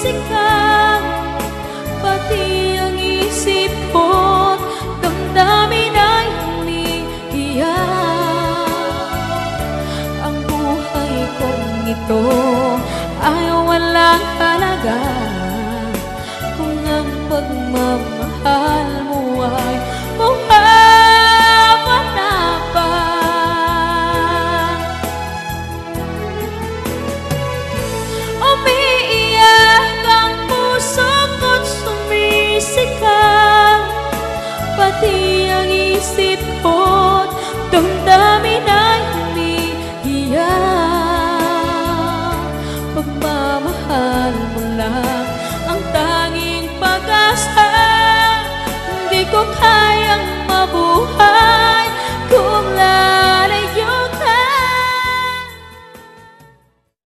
sumisikap, pati ang isip ko't damdamin ay umiiyak. Ang buhay kong ito ay walang halaga kung ang pagmamahal mo ay mawawala. Umiiyak ang puso ko't sumisikap, pati ang isip ko't damdamin ay umiiyak. Pagmamahal mo lang